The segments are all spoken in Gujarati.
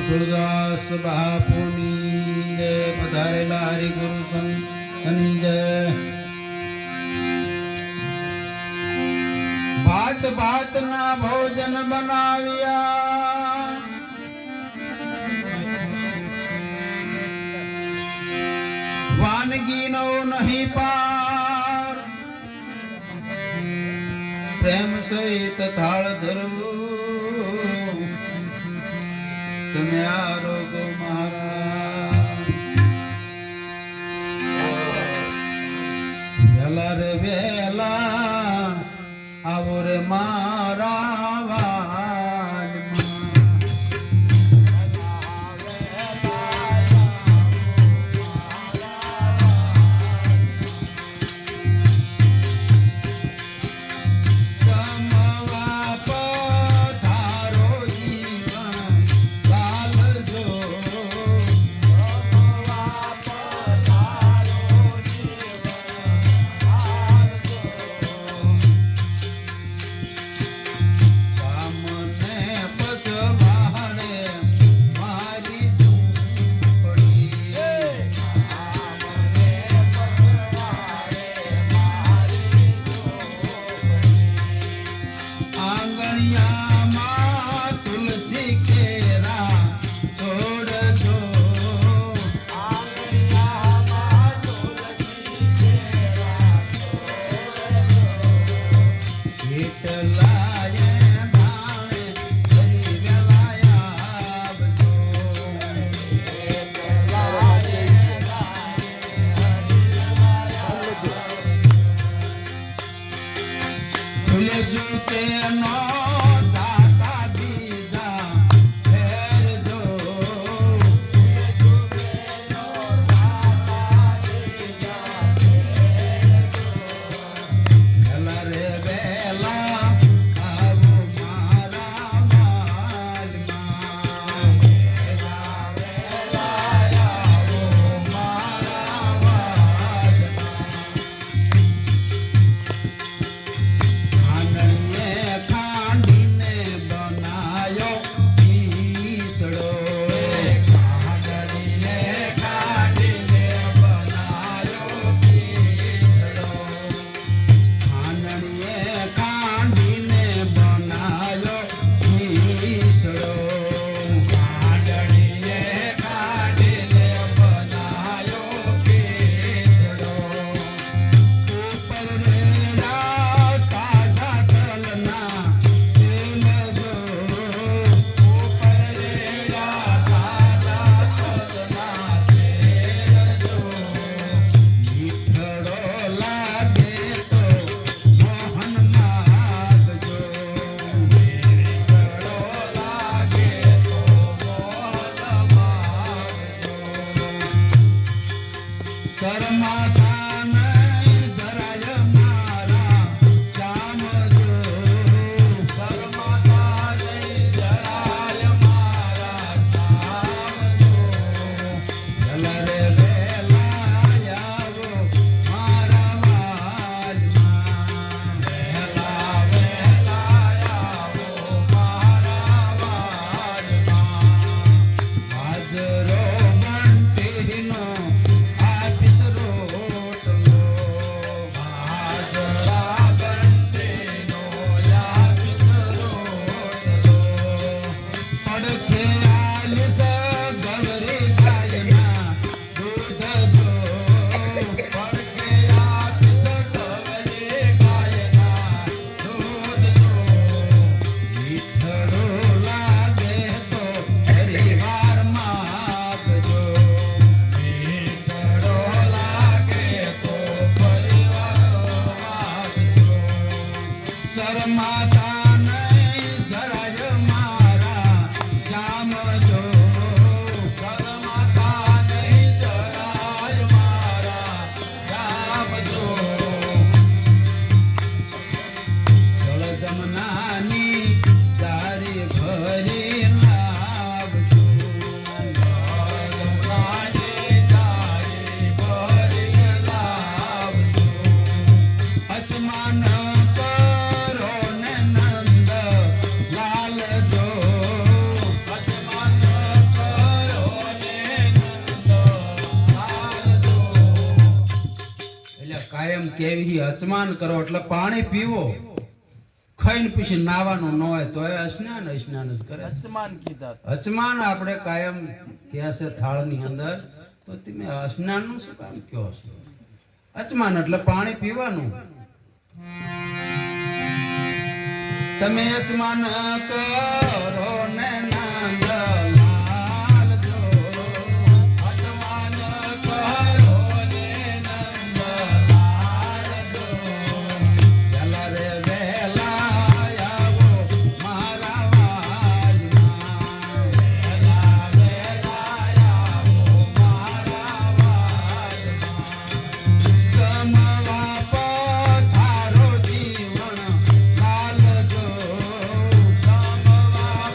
સુરદાસ બાપુની જય. પધારેલા હરિગુરુ સંતની જય. ભાત ભાત ના ભોજન બનાવ્યા, વાનગી નો નહીં પાર, પ્રેમ સહિત થાળ ધરવું, તમે આરોગો મહારાજ. વેલા રે વેલા આવો રે મારા વાલમાં. જમવા પધારો જીવન ચાલજો, જમવા પધારો જીવન ન કરો ને એટલે કાયમ કેવી અચમાન કરો એટલે પાણી પીવો. ખાઈને પછી નાવાનું ન હોય તો સ્નાન જ કરે. અચમાન કીધા અચમાન આપણે કાયમ કહે છે થાળની અંદર, તો તમે સ્નાનનું શું કામ કહો છો? અચમાન એટલે પાણી પીવાનું. તમે અચમાન કરો ને નંદલાલ જો, અચમાન કરો ને નંદલાલ જો, વેલા રે વેલા આવો મારા વાજમાં, વેલા વેલા આવો મારા વાજમાં, ગમવા પધારો જીવન લાલ જો, ગમવા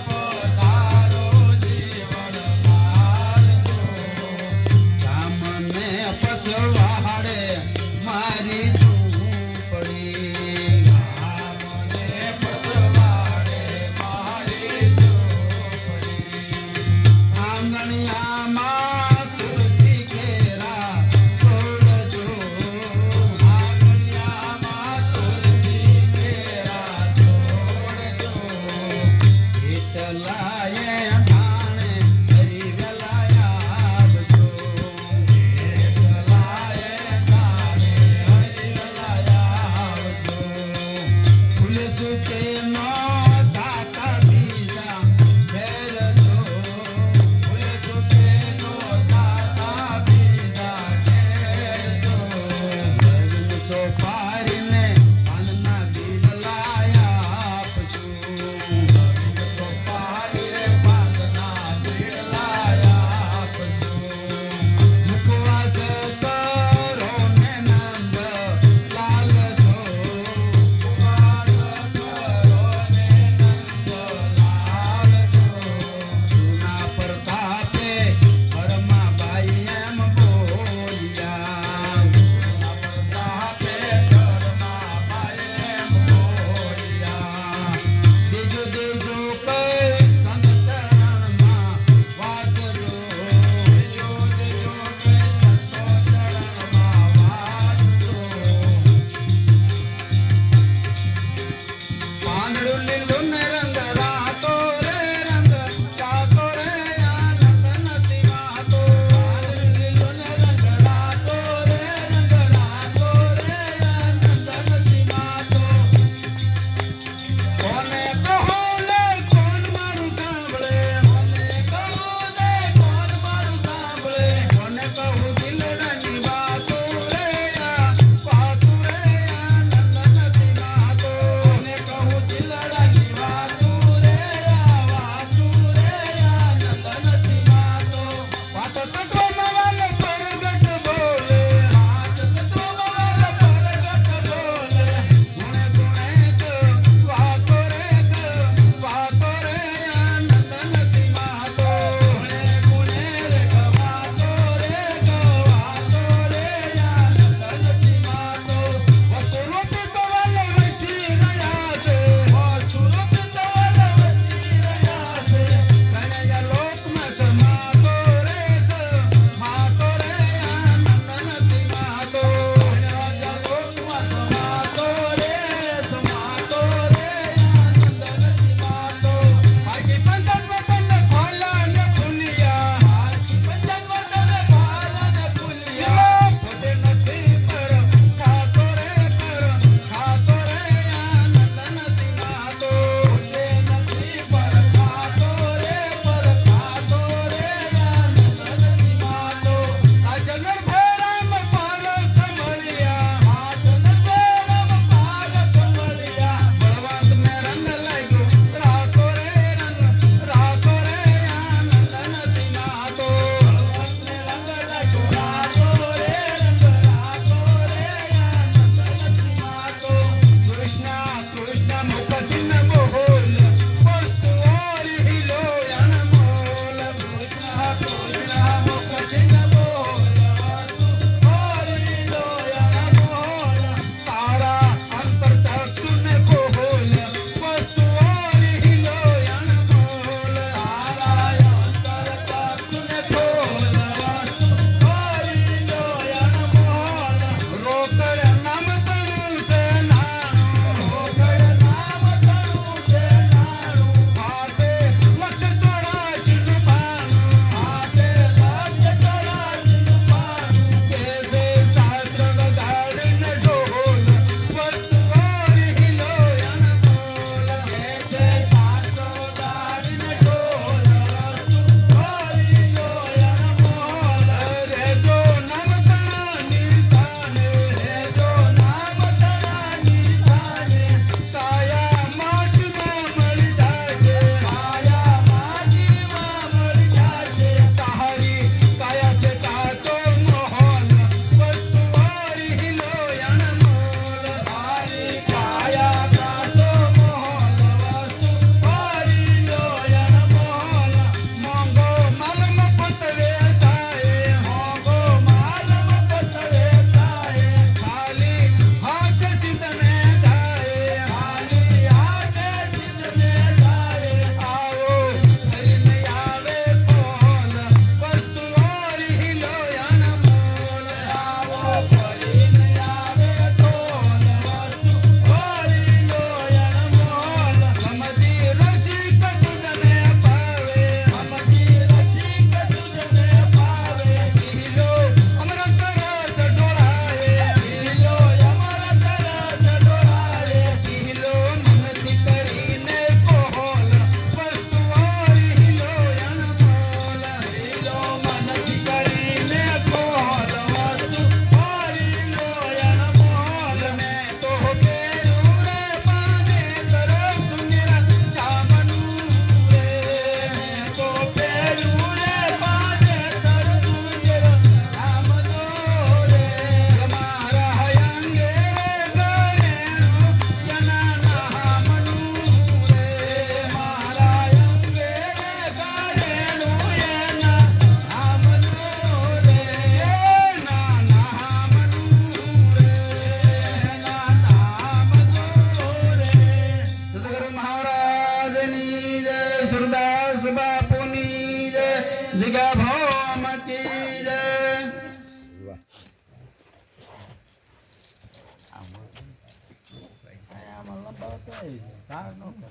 આમાં લંબાવો તો આવી જાય. ન કરે.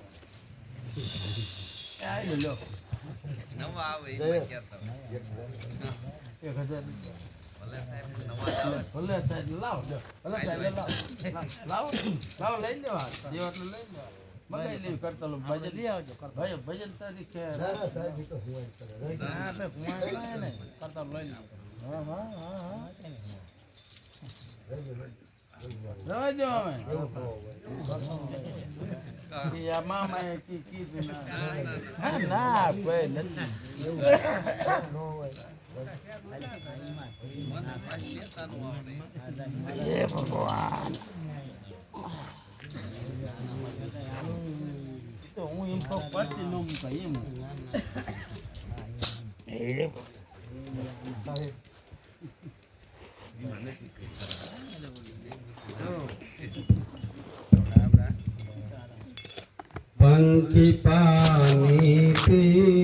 આવી લો. નવા આવે એ કહેતા 1000 ભલે સાહેબ નવા આવે ભલે સાહેબ લાવો ભલે સાહેબ લાવો લાવો લઈ જવા જેવા એટલે લઈ જવા મગાઈ લેવી કરતા લો ભજન લઈ આવજો ભાઈ ભજન તરીકે ના તો કુમાર ને કરતા લઈ લો હા હા હા રવા દો અમે આ મામા કીધું ના ના કોઈ નથી મને પાછી લેતા નો આવડે હે ભગવાન તો હું એમ તો પડતી ન મૂકા એમ पंखी पानी पी